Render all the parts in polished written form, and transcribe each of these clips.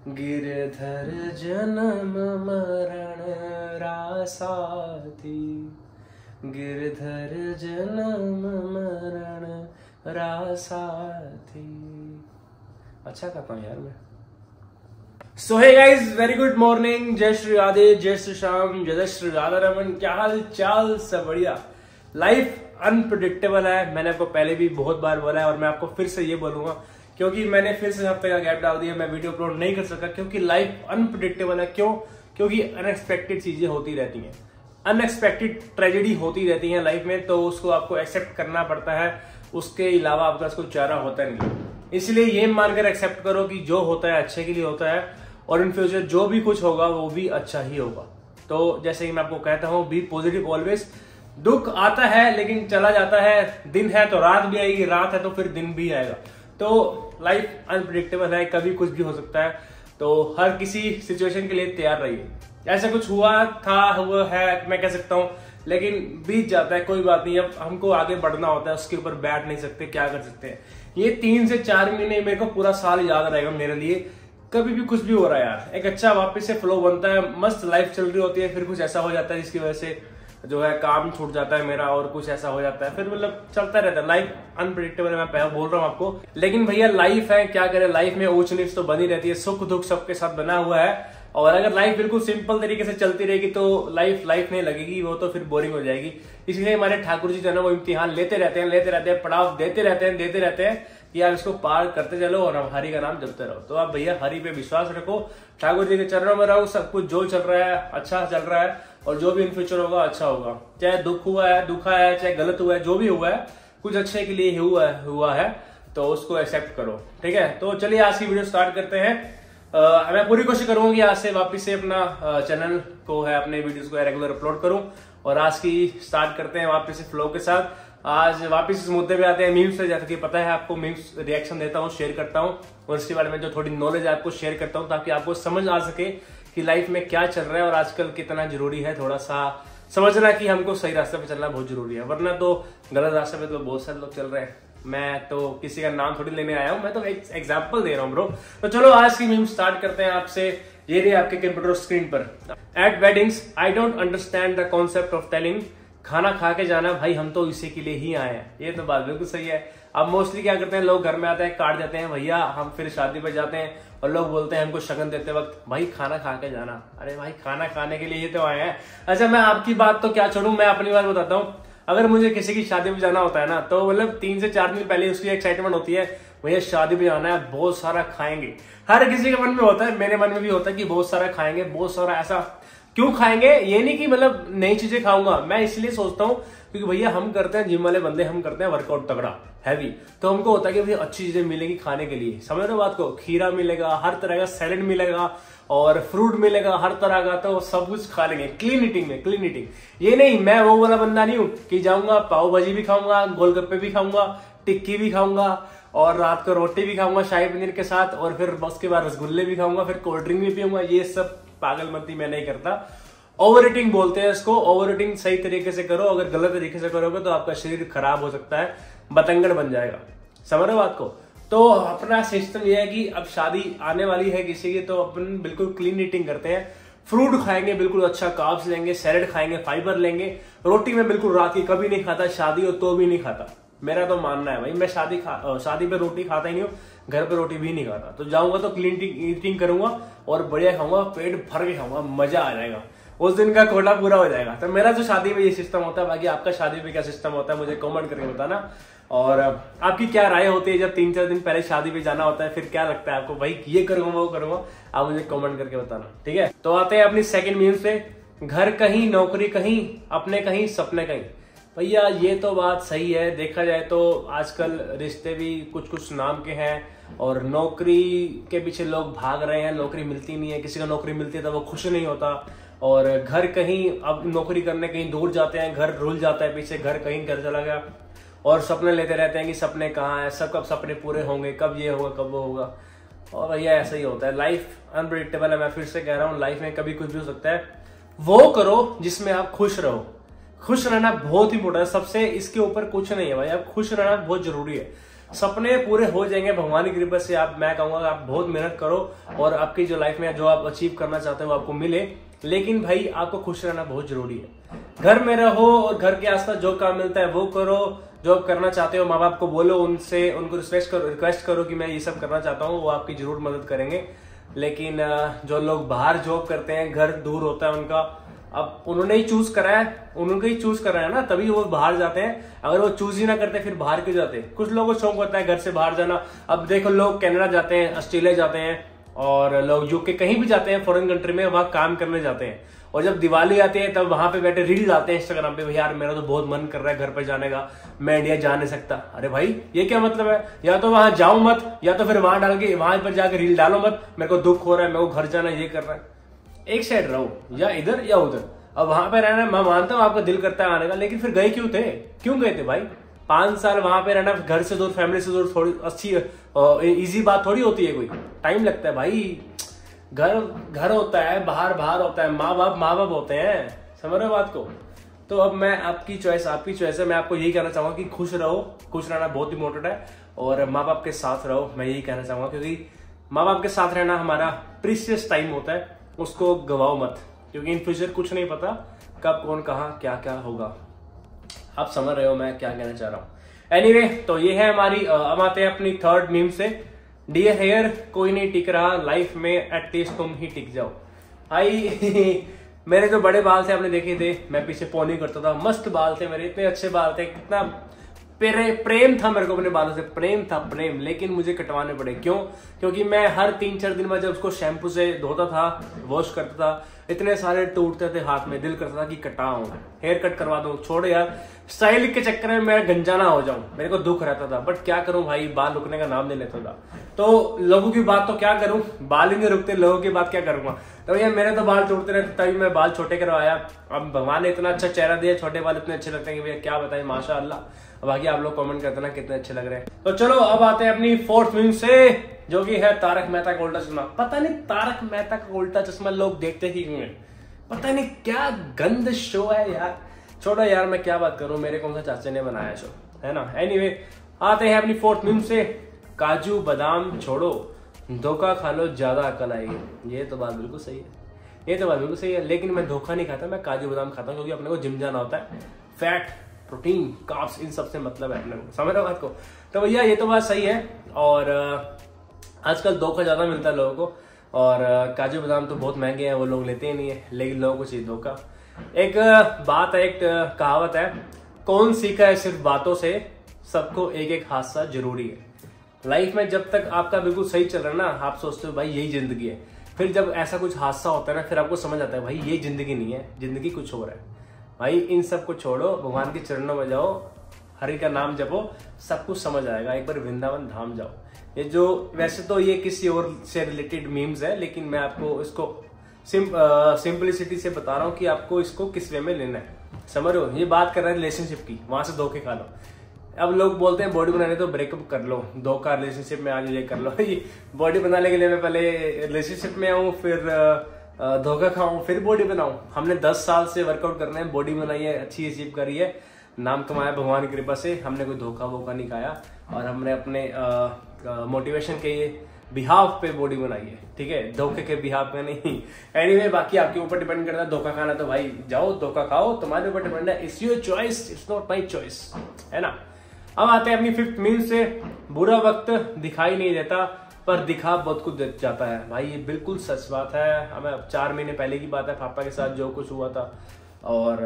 गिरधर जन्म मरण रासाती, गिरधर जन्म मरण रासाती। अच्छा करता हूँ यार मैं। So hey guys, very good morning. जय श्री राधे, जय श्री श्याम, जय श्री राधा रमन। क्या हाल चाल? सब बढ़िया। लाइफ अनप्रिडिक्टेबल है, मैंने आपको पहले भी बहुत बार बोला है और मैं आपको फिर से ये बोलूंगा क्योंकि मैंने फिर से हफ्ते का गैप डाल दिया, मैं वीडियो अपलोड नहीं कर सका क्योंकि लाइफ अनप्रिडिक्टेबल है। क्यों? क्योंकि अनएक्सपेक्टेड चीजें होती रहती हैं, अनएक्सपेक्टेड ट्रेजेडी होती रहती है लाइफ में, तो उसको आपको एक्सेप्ट करना पड़ता है। उसके अलावा आपका उसको चारा होता नहीं। इसलिए ये मानकर एक्सेप्ट करो कि जो होता है अच्छे के लिए होता है और इन फ्यूचर जो भी कुछ होगा वो भी अच्छा ही होगा। तो जैसे कि मैं आपको कहता हूँ, बी पॉजिटिव ऑलवेज। दुख आता है लेकिन चला जाता है, दिन है तो रात भी आएगी, रात है तो फिर दिन भी आएगा। तो लाइफ अनप्रिडिक्टेबल है, कभी कुछ भी हो सकता है, तो हर किसी सिचुएशन के लिए तैयार रहिए। ऐसा कुछ हुआ है मैं कह सकता हूँ, लेकिन बीत जाता है, कोई बात नहीं। अब हमको आगे बढ़ना होता है, उसके ऊपर बैठ नहीं सकते, क्या कर सकते हैं। ये 3 से 4 महीने मेरे को पूरा साल याद रहेगा मेरे लिए। कभी भी कुछ भी हो रहा है यार, एक अच्छा वापस से फ्लो बनता है, मस्त लाइफ चल रही होती है, फिर कुछ ऐसा हो जाता है जिसकी वजह से जो है काम छूट जाता है मेरा और कुछ ऐसा हो जाता है, फिर मतलब चलता रहता है। लाइफ अनप्रिडिक्टेबल है, मैं पहले बोल रहा हूँ आपको, लेकिन भैया लाइफ है, क्या करें। लाइफ में ऊंच नीच तो बनी रहती है, सुख दुख सबके साथ बना हुआ है। और अगर लाइफ बिल्कुल सिंपल तरीके से चलती रहेगी तो लाइफ नहीं लगेगी, वो तो फिर बोरिंग हो जाएगी। इसलिए हमारे ठाकुर जी जो है ना, वो इम्तिहान लेते रहते हैं, पड़ाव देते रहते हैं कि यार इसको पार करते चलो और हरि का नाम जपते रहो। तो आप भैया हरि पे विश्वास रखो, ठाकुर जी के चरणों में रहो, सब कुछ जो चल रहा है अच्छा चल रहा है और जो भी इन फ्यूचर होगा अच्छा होगा। चाहे दुख हुआ है, चाहे गलत हुआ है, जो भी हुआ है कुछ अच्छे के लिए हुआ है, तो उसको एक्सेप्ट करो, ठीक है। तो चलिए आज की वीडियो स्टार्ट करते हैं। मैं पूरी कोशिश करूंगा कि आज से वापस से अपना चैनल को है, अपने वीडियोस को रेगुलर अपलोड करूं। और आज की स्टार्ट करते हैं वापस से फ्लो के साथ। आज वापस इस मुद्दे पे आते हैं मीम्स से। जैसा कि पता है आपको, मीम्स रिएक्शन देता हूं, शेयर करता हूं और इसके बारे में जो थोड़ी नॉलेज है आपको शेयर करता हूं, ताकि आपको समझ आ सके कि लाइफ में क्या चल रहा है और आजकल कितना जरूरी है थोड़ा सा समझना कि हमको सही रास्ते पे चलना बहुत जरूरी है, वरना तो गलत रास्ते पे तो बहुत सारे लोग चल रहे हैं। मैं तो किसी का नाम थोड़ी लेने आया हूं, मैं तो एक एग्जांपल दे रहा हूं ब्रो। तो चलो आज की मीम स्टार्ट करते हैं आपसे। ये रही आपके कंप्यूटर स्क्रीन पर। At weddings I don't understand the concept of telling खाना खा के जाना, भाई हम तो इसी के लिए ही आए हैं। ये तो बात बिल्कुल सही है। अब मोस्टली क्या करते हैं लोग, घर में आते हैं, काट जाते हैं भैया, हम फिर शादी पे जाते हैं और लोग बोलते हैं हमको शगन देते वक्त, भाई खाना खा के जाना। अरे भाई खाना खाने के लिए ही तो आए हैं। अच्छा मैं आपकी बात तो क्या छोड़ू, मैं अपनी बात बताता हूँ। अगर मुझे किसी की शादी में जाना होता है ना, तो मतलब 3 से 4 दिन पहले उसकी एक्साइटमेंट होती है, भैया शादी में जाना है, बहुत सारा खाएंगे। हर किसी के मन में होता है, मेरे मन में भी होता है कि बहुत सारा खाएंगे, बहुत सारा। ऐसा क्यों खाएंगे? ये नहीं कि मतलब नई चीजें खाऊंगा, मैं इसलिए सोचता हूँ क्योंकि भैया हम करते हैं, जिम वाले बंदे, हम करते हैं वर्कआउट तगड़ा हैवी, तो हमको होता है कि भैया अच्छी चीजें मिलेंगी खाने के लिए। समझ रहे हो बात को? खीरा मिलेगा, हर तरह का सैलेड मिलेगा और फ्रूट मिलेगा हर तरह का, तो सब कुछ खा लेंगे। Clean eating. ये नहीं, मैं वो वाला बंदा नहीं हूँ कि जाऊंगा पाव भाजी भी खाऊंगा, गोलगप्पे भी खाऊंगा, टिक्की भी खाऊंगा और रात को रोटी भी खाऊंगा शाही पनीर के साथ, और फिर उसके बाद रसगुल्ले भी खाऊंगा, फिर कोल्ड ड्रिंक भी पीऊंगा। ये सब पागलमती मैं नहीं करता। ओवर ईटिंग बोलते हैं इसको। ओवर ईटिंग सही तरीके से करो, अगर गलत तरीके से करोगे तो आपका शरीर खराब हो सकता है, बतंगड़ बन जाएगा। समझ रहे हो बात को? तो अपना सिस्टम यह है कि अब शादी आने वाली है किसी की, तो अपन बिल्कुल क्लीन ईटिंग करते हैं। फ्रूट खाएंगे, बिल्कुल अच्छा कार्ब्स लेंगे, सैलेड खाएंगे, फाइबर लेंगे। रोटी में बिल्कुल रात की कभी नहीं खाता, शादी हो तो भी नहीं खाता। मेरा तो मानना है भाई, मैं शादी पे रोटी खाता ही नहीं हूँ, घर पे रोटी भी नहीं खाता। तो जाऊंगा तो क्लीन ईटिंग करूंगा और बढ़िया खाऊंगा, पेट भर के खाऊंगा, मजा आ जाएगा, उस दिन का कोटा पूरा हो जाएगा। तो मेरा जो शादी में ये सिस्टम होता है, बाकी आपका शादी में क्या सिस्टम होता है मुझे कमेंट करके बताना। और आपकी क्या राय होती है जब 3-4 दिन पहले शादी पे जाना होता है, फिर क्या लगता है आपको, भाई ये करूंगा वो करूंगा, आप मुझे कमेंट करके बताना, ठीक है। तो आते हैं अपनी सेकंड मीम से। घर कहीं, नौकरी कहीं, अपने कहीं, सपने कहीं। भैया ये तो बात सही है, देखा जाए तो आजकल रिश्ते भी कुछ नाम के हैं और नौकरी के पीछे लोग भाग रहे हैं, नौकरी मिलती नहीं है। किसी को नौकरी मिलती है तो वो खुश नहीं होता। और घर कहीं, अब नौकरी करने कहीं दूर जाते हैं, घर रुल जाता है पीछे, घर कहीं घर चला गया और सपने लेते रहते हैं कि सपने कहाँ हैं, सब कब सपने पूरे होंगे, कब ये होगा कब वो होगा। और भैया ऐसा ही होता है, लाइफ अनप्रिडिक्टेबल है। मैं फिर से कह रहा हूँ, लाइफ में कभी कुछ भी हो सकता है। वो करो जिसमें आप खुश रहो। खुश रहना बहुत इंपॉर्टेंट है, सबसे इसके ऊपर कुछ नहीं है भाई, आप खुश रहना बहुत जरूरी है। सपने पूरे हो जाएंगे भगवान की कृपा से। मैं कहूंगा आप बहुत मेहनत करो और आपकी जो लाइफ में जो आप अचीव करना चाहते हो आपको मिले। लेकिन भाई आपको खुश रहना बहुत जरूरी है। घर में रहो और घर के आसपास जो काम मिलता है वो करो। जो आप करना चाहते हो माँ बाप को बोलो, उनको रिक्वेस्ट करो कि मैं ये सब करना चाहता हूँ, वो आपकी जरूर मदद करेंगे। लेकिन जो लोग बाहर जॉब करते हैं, घर दूर होता है उनका, अब उन्होंने ही चूज करा है, उन्होंने ही चूज करा है ना, तभी वो बाहर जाते हैं। अगर वो चूज ही ना करते फिर बाहर क्यों जाते? कुछ लोगों को शौक होता है घर से बाहर जाना। अब देखो लोग कनाडा जाते हैं, ऑस्ट्रेलिया जाते हैं और लोग यूके कहीं भी जाते हैं फॉरेन कंट्री में, वहां काम करने जाते हैं। और जब दिवाली आती है तब वहां पे बैठे रील डालते हैं इंस्टाग्राम पे, यार मेरा तो बहुत मन कर रहा है घर पे जाने का, मैं इंडिया जा नहीं सकता। अरे भाई ये क्या मतलब है? या तो वहां जाओ मत, या तो फिर वहां डाल के वहां पर जाकर रील डालो मत, मेरे को दुख हो रहा है, मेरे को घर जाना, ये कर रहा है। एक साइड रहो, या इधर या उधर। अब वहां पे रहना मैं मानता हूँ आपका दिल करता है आने का, लेकिन फिर गए क्यों थे? क्यों गए थे भाई? 5 साल वहां पे रहना, घर से दूर, फैमिली से दूर, थोड़ी अच्छी इजी बात थोड़ी होती है। कोई टाइम लगता है भाई। घर होता है, बाहर होता है, माँ बाप होते हैं, समझ रहे हो बात को? तो अब मैं आपकी चॉइस है। मैं आपको यही कहना चाहूंगा कि खुश रहो, खुश रहना बहुत इंपॉर्टेंट है और माँ बाप के साथ रहो। मैं यही कहना चाहूंगा, क्योंकि माँ बाप के साथ रहना हमारा प्रीशियस टाइम होता है, उसको गवाओ मत, क्योंकि इन फ्यूचर कुछ नहीं पता कब कौन कहाँ क्या क्या होगा। आप समझ रहे हो मैं क्या कहना चाह रहा हूँ। एनीवे, तो ये है हमारी। अब आते हैं अपनी थर्ड मीम से। डियर हेयर, कोई नहीं टिक रहा लाइफ में, एटलीस्ट तुम ही टिक जाओ। भाई मेरे जो बड़े बाल थे आपने देखे थे, मैं पीछे पोनी करता था, मस्त बाल थे मेरे, इतने अच्छे बाल थे, कितना प्रेम था मेरे को अपने बालों से, प्रेम। लेकिन मुझे कटवाने पड़े। क्यों? क्योंकि मैं हर 3-4 दिन में जब उसको शैम्पू से धोता था, वॉश करता था, इतने सारे टूटते थे हाथ में, दिल करता था कि कटाऊं, हेयर कट करवा दूं। छोड़ यार, स्टाइल के चक्कर में मैं गंजाना हो जाऊं, मेरे को दुख रहता था। बट क्या करूं भाई, बाल रुकने का नाम नहीं लेता था। तो लोगों की बात तो क्या करूं, बाल ही नहीं रुकते, लोगों की बात क्या करूंगा। तो यार मेरे तो बाल टूटते रहते, तभी मैं बाल छोटे करवाया। अब भगवान ने इतना अच्छा चेहरा दिया, छोटे बाल इतने अच्छे लगते हैं कि भैया क्या बताएं, माशाअल्लाह। बाकी आप लोग कमेंट करते ना कितने अच्छे लग रहे हैं। तो चलो अब आते हैं अपनी फोर्थ मीम से, जो कि है तारक मेहता का उल्टा चश्मा। पता नहीं तारक मेहता का उल्टा चश्मा लोग देखते ही क्यों है, पता नहीं क्या गंद शो है यार। छोड़ो यार, मैं क्या बात करूं, मेरे कौन सा चाचा ने बनाया शो, है ना। एनीवे, आते हैं अपनी फोर्थ मीम से। काजू बादाम छोड़ो, धोखा खा लो, ज्यादा अकल आएगी। ये तो बात बिल्कुल सही है, लेकिन मैं धोखा नहीं खाता, मैं काजू बादाम खाता हूँ, क्योंकि अपने को जिम जाना होता है। फैट, प्रोटीन, कार्ब्स, इन सबसे मतलब है अपने को, समझ रहे हो बात को? तो भैया ये तो बात सही है। और आजकल धोखा ज्यादा मिलता है लोगों को, और काजू बादाम तो बहुत महंगे हैं, वो लोग लेते ही नहीं है, लेकिन लोगों को चाहिए धोखा। एक बात है, एक कहावत है, कौन सीखा है सिर्फ बातों से, सबको एक एक हादसा जरूरी है। लाइफ में जब तक आपका बिल्कुल सही चल रहा है ना, आप सोचते हो भाई यही जिंदगी है। फिर जब ऐसा कुछ हादसा होता है ना, फिर आपको समझ आता है भाई ये जिंदगी नहीं है, जिंदगी कुछ और है। भाई इन सब को छोड़ो, भगवान के चरणों में जाओ, हरि का नाम जपो, सब कुछ समझ आएगा। एक बार वृंदावन धाम जाओ। ये जो वैसे तो ये किसी और से रिलेटेड मीम्स है, लेकिन मैं आपको इसको सिंपलिसिटी से बता रहा हूँ कि आपको इसको किस वे में लेना है, समझ रहे हो। ये बात कर रहे हैं रिलेशनशिप की, वहां से धोखे खा लो। अब लोग बोलते हैं बॉडी बनाने तो ब्रेकअप कर लो, धोखा रिलेशनशिप में आज ये कर लो। बॉडी बनाने के लिए मैं पहले रिलेशनशिप में आऊं, फिर धोखा खाऊं, फिर बॉडी बनाऊं। हमने 10 साल से वर्कआउट करना है, बॉडी बनाई है, अच्छी अचीव करी है, नाम कमाया भगवान की कृपा से। हमने कोई धोखा वोखा नहीं खाया, और हमने अपने मोटिवेशन के बिहाफ पे बॉडी बनाई है, ठीक है, धोखे के बिहाफ पे नहीं। एनीवे, बाकी आपके ऊपर डिपेंड करता है। धोखा खाना तो भाई जाओ धोखा खाओ, तुम्हारे ऊपर डिपेंड है। It's your choice, it's not my choice, है ना। अब आते हैं अपनी फिफ्थ मीम से। बुरा वक्त दिखाई नहीं देता, पर दिखा बहुत कुछ जाता है। भाई ये बिल्कुल सच बात है। हमें 4 महीने पहले की बात है, पापा के साथ जो कुछ हुआ था, और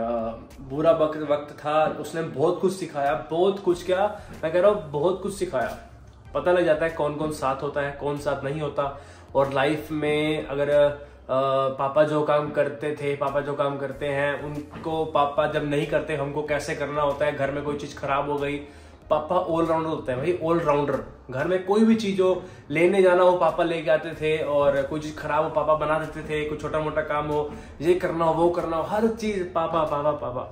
बुरा वक्त था, उसने बहुत कुछ सिखाया, बहुत कुछ, क्या मैं कह रहा हूँ, बहुत कुछ सिखाया। पता लग जाता है कौन कौन साथ होता है, कौन साथ नहीं होता। और लाइफ में अगर पापा जो काम करते हैं उनको, पापा जब नहीं करते हमको कैसे करना होता है। घर में कोई चीज खराब हो गई, पापा ऑलराउंडर होते हैं भाई, ऑलराउंडर। घर में कोई भी चीज हो, लेने जाना हो पापा लेके आते थे, और कोई चीज खराब हो पापा बना देते थे, कोई छोटा मोटा काम हो, ये करना हो वो करना हो, हर चीज पापा पापा पापा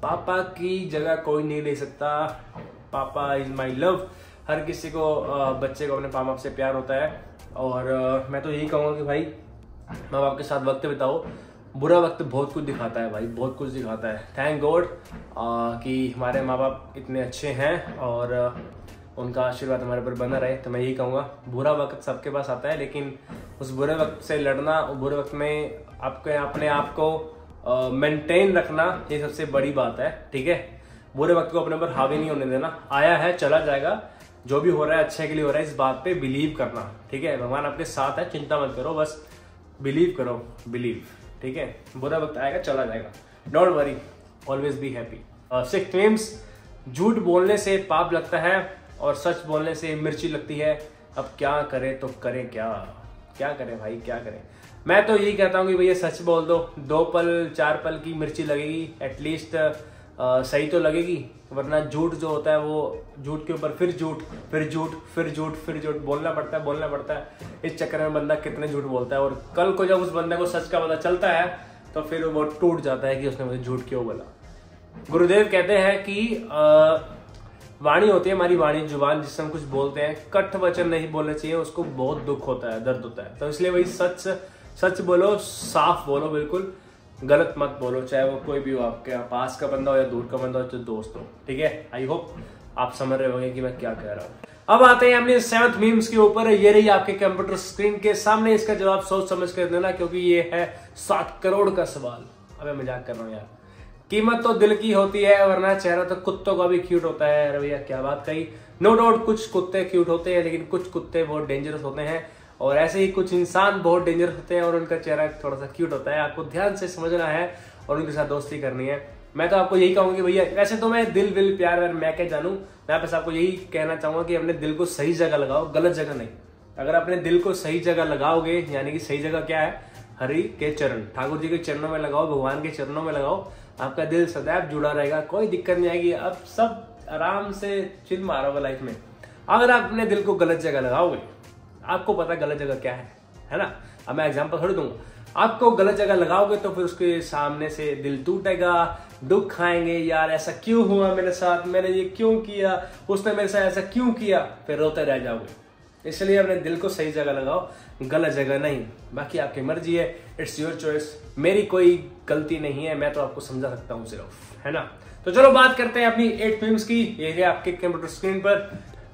पापा की जगह कोई नहीं ले सकता। पापा इज माई लव। हर किसी को, बच्चे को अपने माँ बाप से प्यार होता है। और मैं तो यही कहूँगा कि भाई माँ बाप के साथ वक्त बिताओ। बुरा वक्त बहुत कुछ दिखाता है भाई, बहुत कुछ दिखाता है। थैंक गॉड कि हमारे माँ बाप इतने अच्छे हैं, और उनका आशीर्वाद हमारे ऊपर बना रहे। तो मैं यही कहूँगा, बुरा वक्त सबके पास आता है, लेकिन उस बुरे वक्त से लड़ना, बुरे वक्त में आपके अपने आप को मेंटेन रखना, ये सबसे बड़ी बात है। ठीक है, बुरे वक्त को अपने ऊपर हावी नहीं होने देना। आया है चला जाएगा, जो भी हो रहा है अच्छे के लिए हो रहा है, इस बात पे बिलीव करना। ठीक है, भगवान आपके साथ है, चिंता मत करो, बस बिलीव करो, बिलीव। ठीक है, बुरा वक्त आएगा चला जाएगा, don't worry, always be happy. 6 memes, झूठ बोलने से पाप लगता है और सच बोलने से मिर्ची लगती है। अब क्या करें तो करें क्या, क्या करें भाई, क्या करें। मैं तो यही कहता हूँ कि भैया सच बोल दो, 2 पल 4 पल की मिर्ची लगेगी, एटलीस्ट सही तो लगेगी। वरना झूठ जो होता है वो झूठ के ऊपर फिर झूठ, फिर झूठ, फिर झूठ, फिर झूठ बोलना पड़ता है, बोलना पड़ता है। इस चक्कर में बंदा कितने झूठ बोलता है, और कल को जब उस बंदे को सच का पता चलता है तो फिर वो टूट जाता है कि उसने मुझे झूठ क्यों बोला। गुरुदेव कहते हैं कि वाणी होती है हमारी, वाणी जुबान जिससे हम कुछ बोलते हैं, कट वचन नहीं बोलना चाहिए, उसको बहुत दुख होता है, दर्द होता है। तो इसलिए वही सच बोलो, साफ बोलो, बिल्कुल गलत मत बोलो, चाहे वो कोई भी हो, आपके पास का बंदा हो या दूर का बंदा हो, तो दोस्त हो। ठीक है, आई होप आप समझ रहे होंगे कि मैं क्या कह रहा हूँ। अब आते हैं अपने 7th मीम्स के ऊपर। ये रही आपके कंप्यूटर स्क्रीन के सामने, इसका जवाब सोच समझ कर देना, क्योंकि ये है 7 करोड़ का सवाल। अबे मजाक कर रहा हूँ यार। कीमत तो दिल की होती है, वरना चेहरा तो कुत्तों का भी क्यूट होता है। अरे भैया क्या बात कही। नो डाउट कुछ कुत्ते क्यूट होते हैं, लेकिन कुछ कुत्ते बहुत डेंजरस होते हैं, और ऐसे ही कुछ इंसान बहुत डेंजरस होते हैं और उनका चेहरा थोड़ा सा क्यूट होता है। आपको ध्यान से समझना है और उनके साथ दोस्ती करनी है। मैं तो आपको यही कहूंगी भैया, वैसे तो मैं दिल विल प्यार व्यार मैं क्या जानू, मैं बस आपको यही कहना चाहूंगा कि अपने दिल को सही जगह लगाओ, गलत जगह नहीं। अगर अपने दिल को सही जगह लगाओगे, यानी कि सही जगह क्या है, हरि के चरण, ठाकुर जी के चरणों में लगाओ, भगवान के चरणों में लगाओ, आपका दिल सदैव जुड़ा रहेगा, कोई दिक्कत नहीं आएगी। अब सब आराम से चिल मारोगे लाइफ में। अगर आप अपने दिल को गलत जगह लगाओगे, आपको पता गलत जगह क्या है ना। अब मैं एग्जांपल थोड़ी दूंगा, आपको गलत जगह लगाओगे तो फिर उसके सामने से दिल टूटेगा, दुख खाएंगे, यार ऐसा क्यों हुआ मेरे साथ, मैंने ये क्यों किया, उसने मेरे साथ ऐसा क्यों किया, फिर रोते रह जाओगे। इसलिए अपने दिल को सही जगह लगाओ, गलत जगह नहीं। बाकी आपकी मर्जी है, इट्स योर चॉइस, मेरी कोई गलती नहीं है, मैं तो आपको समझा सकता हूँ सिर्फ, है ना। तो चलो बात करते हैं अपनी 8 मीम्स की। ये है आपके कंप्यूटर स्क्रीन पर।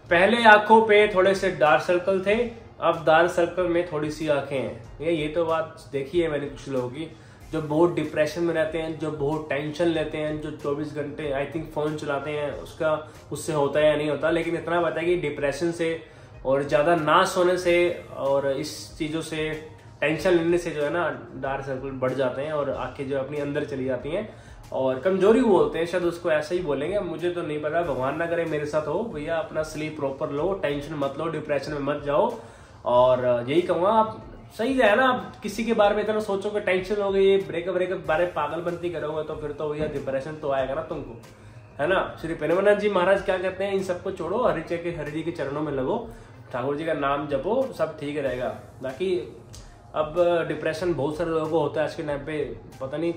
पहले आंखों पे थोड़े से डार्क सर्कल थे, अब डार्क सर्कल में थोड़ी सी आंखें हैं। ये तो बात देखी है मैंने कुछ लोगों की, जो बहुत डिप्रेशन में रहते हैं, जो बहुत टेंशन लेते हैं, जो 24 घंटे आई थिंक फोन चलाते हैं, उससे होता है या नहीं होता, लेकिन इतना पता है कि डिप्रेशन से और ज्यादा ना सोने से और इस चीजों से, टेंशन लेने से जो है ना, डार्क सर्कल बढ़ जाते हैं और आंखें जो अपनी अंदर चली जाती हैं और कमजोरी बोलते हैं, शायद उसको ऐसे ही बोलेंगे, मुझे तो नहीं पता, भगवान ना करे मेरे साथ हो। भैया अपना स्लीप प्रॉपर लो, टेंशन मत लो, डिप्रेशन में मत जाओ। और यही कहूंगा, आप सही है ना, आप किसी के बारे में इतना सोचोगे, टेंशन हो गई, ब्रेकअप बारे पागलबंती करोगे, तो फिर तो भैया डिप्रेशन तो आएगा ना तुमको, है ना। श्री प्रेमानंद जी महाराज क्या कहते हैं, इन सबको छोड़ो, हरि जी के चरणों में लगो, ठाकुर जी का नाम जपो, सब ठीक रहेगा। बाकी अब डिप्रेशन बहुत सारे लोगों को होता है आज के टाइम पे, पता नहीं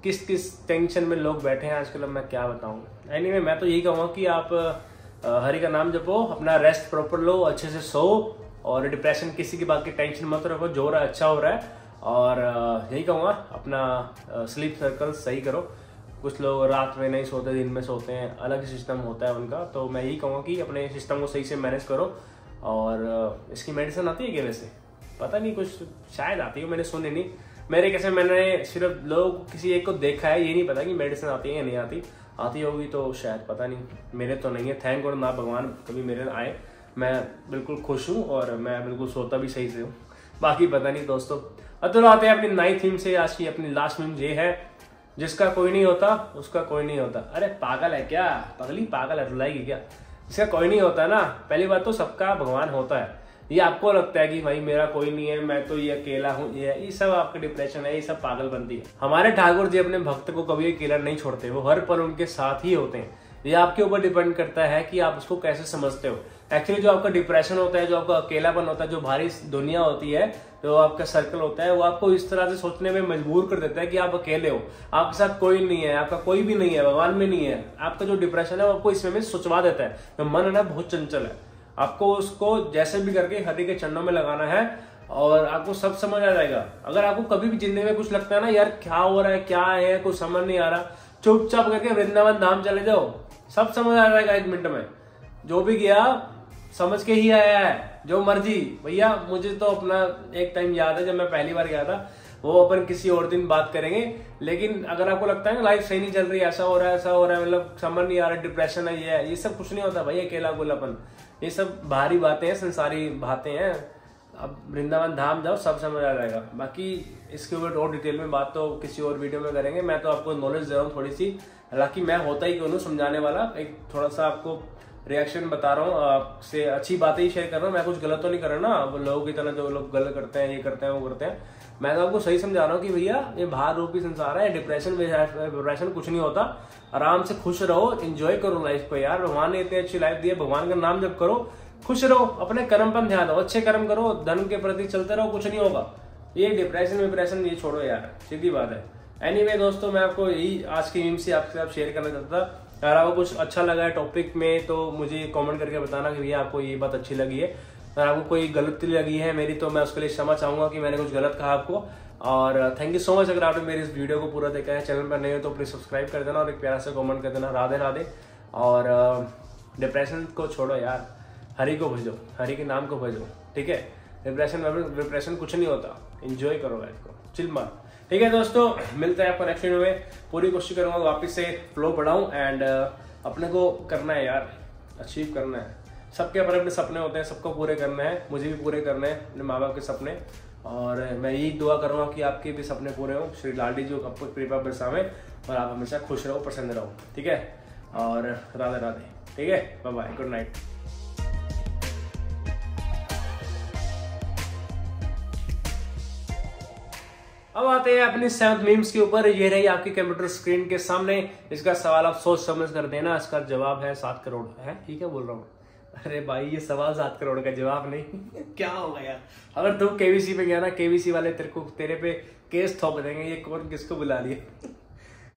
किस किस टेंशन में लोग बैठे हैं आजकल, अब मैं क्या बताऊं। एनीवे मैं तो यही कहूँगा कि आप हरि का नाम जपो, अपना रेस्ट प्रॉपर लो, अच्छे से सो, और डिप्रेशन किसी की बात की टेंशन मत रखो, जो हो रहा है अच्छा हो रहा है। और यही कहूँगा अपना स्लीप सर्कल सही करो। कुछ लोग रात में नहीं सोते, दिन में सोते हैं, अलग सिस्टम होता है उनका, तो मैं यही कहूँगा कि अपने सिस्टम को सही से मैनेज करो। और इसकी मेडिसिन आती है क्या वैसे, पता नहीं, कुछ शायद आती है, मैंने सुनी नहीं। मेरे कैसे, मैंने सिर्फ लोग किसी एक को देखा है, ये नहीं पता कि मेडिसिन आती है या नहीं आती। आती होगी तो शायद, पता नहीं, मेरे तो नहीं है, थैंक गॉड ना भगवान कभी मेरे आए। मैं बिल्कुल खुश हूँ और मैं बिल्कुल सोता भी सही से हूँ, बाकी पता नहीं दोस्तों। अब तो आते हैं अपनी 9th थीम से। आज की अपनी लास्ट मीम ये है, जिसका कोई नहीं होता उसका कोई नहीं होता। अरे पागल है क्या, पगली पागल है, रुलाएगी क्या। जिसका कोई नहीं होता ना, पहली बात तो सबका भगवान होता है। ये आपको लगता है कि भाई मेरा कोई नहीं है, मैं तो ये अकेला हूँ, ये सब आपका डिप्रेशन है, ये सब पागलबंदी है। हमारे ठाकुर जी अपने भक्त को कभी अकेला नहीं छोड़ते, वो हर पल उनके साथ ही होते हैं। ये आपके ऊपर डिपेंड करता है कि आप उसको कैसे समझते हो। एक्चुअली जो आपका डिप्रेशन होता है, जो आपका अकेलापन होता है, जो भारी दुनिया होती है, जो आपका सर्कल होता है, वो आपको इस तरह से सोचने में मजबूर कर देता है कि आप अकेले हो, आपके साथ कोई नहीं है, आपका कोई भी नहीं है, भगवान में नहीं है। आपका जो डिप्रेशन है वो आपको इसमें सोचवा देता है। तो मन है ना बहुत चंचल है, आपको उसको जैसे भी करके हरि के चरणों में लगाना है और आपको सब समझ आ जाएगा। अगर आपको कभी भी जिंदगी में कुछ लगता है ना, यार क्या हो रहा है, क्या है, कुछ समझ नहीं आ रहा, चुपचाप करके वृंदावन धाम चले जाओ, सब समझ आ जाएगा 1 मिनट में। जो भी गया समझ के ही आया है, जो मर्जी। भैया मुझे तो अपना एक टाइम याद है जब मैं पहली बार गया था, वो अपन किसी और दिन बात करेंगे। लेकिन अगर आपको लगता है ना लाइफ सही नहीं चल रही, ऐसा हो रहा है ऐसा हो रहा है, मतलब समझ नहीं आ रहा, डिप्रेशन है, ये सब कुछ नहीं होता भाई, अकेला गोलापन, ये सब बाहरी बातें हैं, संसारी बातें हैं। अब वृंदावन धाम जाओ, सब समझ आ जाएगा। बाकी इसके ऊपर और डिटेल में बात तो किसी और वीडियो में करेंगे। मैं तो आपको नॉलेज दे रहा हूँ थोड़ी सी, हालांकि मैं होता ही क्यों हूँ समझाने वाला, एक थोड़ा सा आपको रिएक्शन बता रहा हूँ, आपसे अच्छी बातें ही शेयर कर रहा हूँ। मैं कुछ गलत तो नहीं कर रहा ना, वो लोगों की तरह जो लोग गलत करते हैं, ये करते हैं वो करते हैं। मैं तो आपको सही समझा रहा हूँ कि भैया ये भार रूपी संसार है, डिप्रेशन कुछ नहीं होता। आराम से खुश रहो, एंजॉय करो लाइफ को यार। भगवान ने इतनी अच्छी लाइफ दी है, भगवान का नाम जप करो, खुश रहो, अपने कर्म पर ध्यान दो, अच्छे कर्म करो, धर्म के प्रति चलते रहो, कुछ नहीं होगा। ये डिप्रेशन ये छोड़ो यार, सीधी बात है। एनीवे दोस्तों, मैं आपको यही आज की मीम से आपके साथ शेयर करना चाहता था। अगर आपको कुछ अच्छा लगा है टॉपिक में तो मुझे कमेंट करके बताना कि भैया आपको ये बात अच्छी लगी है। अगर आपको कोई गलती लगी है मेरी तो मैं उसके लिए क्षमा चाहूंगा कि मैंने कुछ गलत कहा आपको। और थैंक यू सो मच अगर आपने मेरी इस वीडियो को पूरा देखा है। चैनल पर नहीं हो तो प्लीज सब्सक्राइब कर देना और एक प्यारा सा कमेंट कर देना, राधे राधे। और डिप्रेशन को छोड़ो यार, हरि को भजो, हरि के नाम को भजो, ठीक है। डिप्रेशन कुछ नहीं होता, एंजॉय करो लाइफ को, चिल मार, ठीक है दोस्तों। मिलते हैं आपको नेक्स्ट वीडियो में। पूरी कोशिश करूंगा वापस से फ्लो बढ़ाऊं एंड अपने को करना है यार, अचीव करना है। सबके अपने अपने सपने होते हैं, सबको पूरे करना है, मुझे भी पूरे करने हैं अपने माँ बाप के सपने। और मैं यही दुआ करूंगा कि आपके भी सपने पूरे हों, श्री लाडी जी आपको कृपा बरसावें और आप हमेशा खुश रहो, प्रसन्न रहो, ठीक है। और राधे राधे, ठीक है, बाय बाय, गुड नाइट। अब आते हैं अपनी 7th मीम्स के ऊपर। ये रही आपकी कंप्यूटर स्क्रीन के सामने। इसका सवाल आप सोच समझ कर देना। इसका जवाब है 7 करोड़ है, ठीक है बोल रहा हूँ। अरे भाई ये सवाल 7 करोड़ का जवाब नहीं क्या होगा यार। अगर तुम केवीसी पे गया ना, केवीसी वाले तेरे पे केस थोप देंगे, ये कौन किसको बुला लिया।